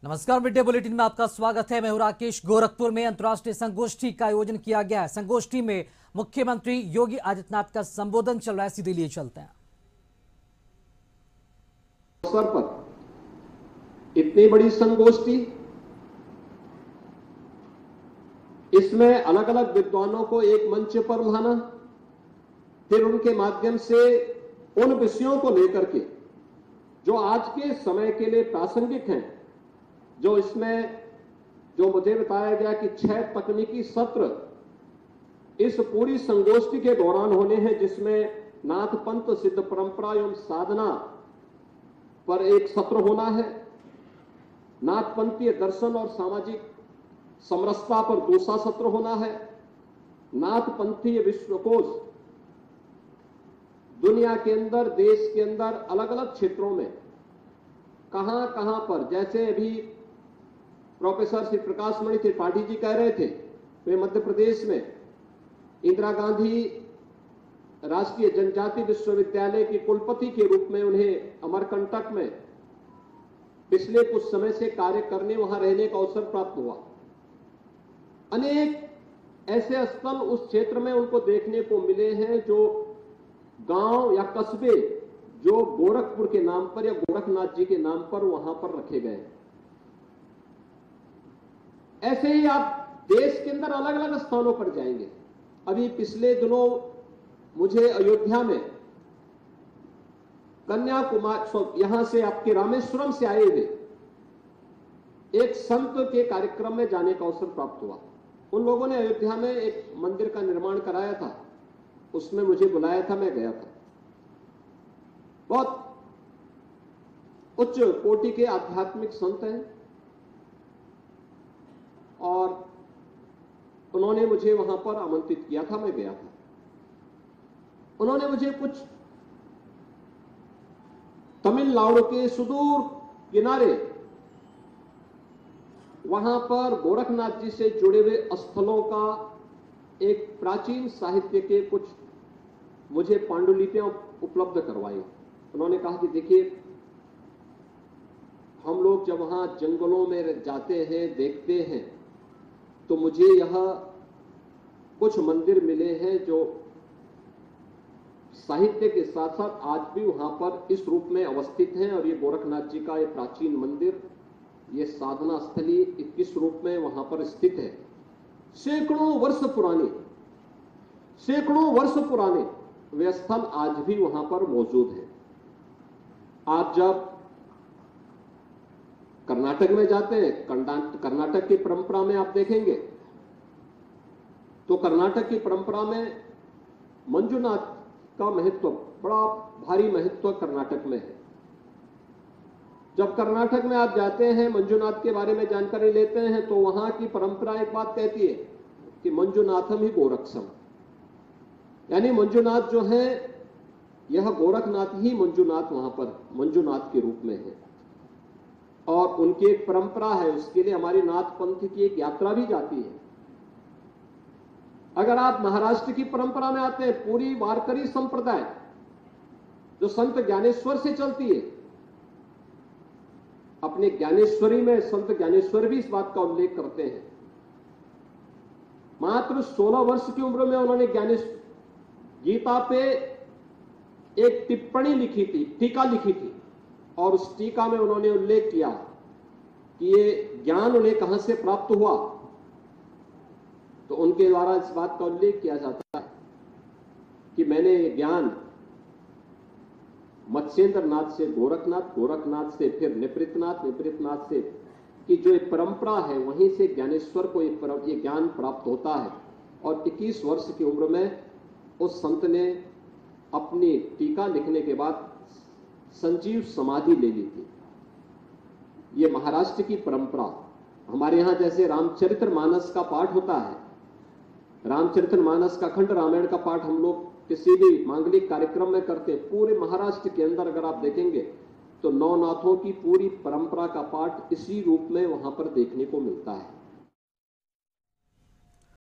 नमस्कार, mid day bulletin में आपका स्वागत है। मैं हूं राकेश। गोरखपुर में अंतर्राष्ट्रीय संगोष्ठी का आयोजन किया गया है। संगोष्ठी में मुख्यमंत्री योगी आदित्यनाथ का संबोधन चल रहा है, सीधे लिए चलते हैं। अवसर पर इतनी बड़ी संगोष्ठी, इसमें अलग अलग विद्वानों को एक मंच पर लाना, फिर उनके माध्यम से उन विषयों को लेकर के जो आज के समय के लिए प्रासंगिक हैं, जो मुझे बताया गया कि 6 तकनीकी सत्र इस पूरी संगोष्ठी के दौरान होने हैं, जिसमें नाथ पंथ सिद्ध परंपरा एवं साधना पर एक सत्र होना है, नाथ पंथीय दर्शन और सामाजिक समरसता पर दूसरा सत्र होना है, नाथ पंथीय विश्वकोश दुनिया के अंदर, देश के अंदर अलग अलग क्षेत्रों में कहां कहां पर, जैसे अभी प्रोफेसर श्री प्रकाश मणि त्रिपाठी जी कह रहे थे, वे मध्य प्रदेश में इंदिरा गांधी राष्ट्रीय जनजाति विश्वविद्यालय के कुलपति के रूप में उन्हें अमरकंटक में पिछले कुछ समय से कार्य करने, वहां रहने का अवसर प्राप्त हुआ। अनेक ऐसे स्थल उस क्षेत्र में उनको देखने को मिले हैं जो गांव या कस्बे जो गोरखपुर के नाम पर या गोरखनाथ जी के नाम पर वहां पर रखे गए। ऐसे ही आप देश के अंदर अलग अलग स्थानों पर जाएंगे। अभी पिछले दिनों मुझे अयोध्या में कन्याकुमारी, यहां से आपके रामेश्वरम से आए हुए एक संत के कार्यक्रम में जाने का अवसर प्राप्त हुआ। उन लोगों ने अयोध्या में एक मंदिर का निर्माण कराया था, उसमें मुझे बुलाया था, मैं गया था। बहुत उच्च कोटि के आध्यात्मिक संत हैं और उन्होंने मुझे वहां पर आमंत्रित किया था, मैं गया था। उन्होंने मुझे कुछ तमिलनाडु के सुदूर किनारे वहां पर गोरखनाथ जी से जुड़े हुए स्थलों का एक प्राचीन साहित्य के कुछ मुझे पांडुलिपियां उपलब्ध करवाई। उन्होंने कहा कि देखिए, हम लोग जब वहां जंगलों में जाते हैं, देखते हैं, तो मुझे यह कुछ मंदिर मिले हैं जो साहित्य के साथ साथ आज भी वहां पर इस रूप में अवस्थित हैं। और ये गोरखनाथ जी का ये प्राचीन मंदिर, ये साधना स्थली किस रूप में वहां पर स्थित है। सैकड़ों वर्ष पुराने वे स्थल आज भी वहां पर मौजूद है। आप जब कर्नाटक में जाते हैं, कर्नाटक की परंपरा में आप देखेंगे तो कर्नाटक की परंपरा में मंजुनाथ का महत्व, बड़ा भारी महत्व कर्नाटक में है। जब कर्नाटक में आप जाते हैं, मंजुनाथ के बारे में जानकारी लेते हैं, तो वहां की परंपरा एक बात कहती है कि मंजुनाथम ही गोरक्षम, यानी मंजुनाथ जो है, यह गोरखनाथ ही मंजुनाथ वहां पर मंजुनाथ के रूप में है। और उनकी एक परंपरा है, उसके लिए हमारी नाथ पंथ की एक यात्रा भी जाती है। अगर आप महाराष्ट्र की परंपरा में आते हैं, पूरी वारकरी संप्रदाय जो संत ज्ञानेश्वर से चलती है, अपने ज्ञानेश्वरी में संत ज्ञानेश्वर भी इस बात का उल्लेख करते हैं। मात्र 16 वर्ष की उम्र में उन्होंने गीता पे एक टिप्पणी लिखी थी, टीका लिखी थी, और उस टीका में उन्होंने उल्लेख किया कि ये ज्ञान उन्हें कहां से प्राप्त हुआ। तो उनके द्वारा इस बात का उल्लेख किया जाता है कि मैंने ये ज्ञान मत्स्येंद्र नाथ से गोरखनाथ, गोरखनाथ से फिर निपृतनाथ, निपृतनाथ से कि जो एक परंपरा है, वहीं से ज्ञानेश्वर को ये ज्ञान प्राप्त होता है। और 21 वर्ष की उम्र में उस संत ने अपनी टीका लिखने के बाद संजीव समाधि ले ली थी। ये महाराष्ट्र की परंपरा। हमारे यहां जैसे रामचरितमानस का पाठ होता है, रामचरितमानस का खंड, रामायण का पाठ हम लोग किसी भी मांगलिक कार्यक्रम में करते हैं। पूरे महाराष्ट्र के अंदर अगर आप देखेंगे तो नौ नाथों की पूरी परंपरा का पाठ इसी रूप में वहां पर देखने को मिलता है।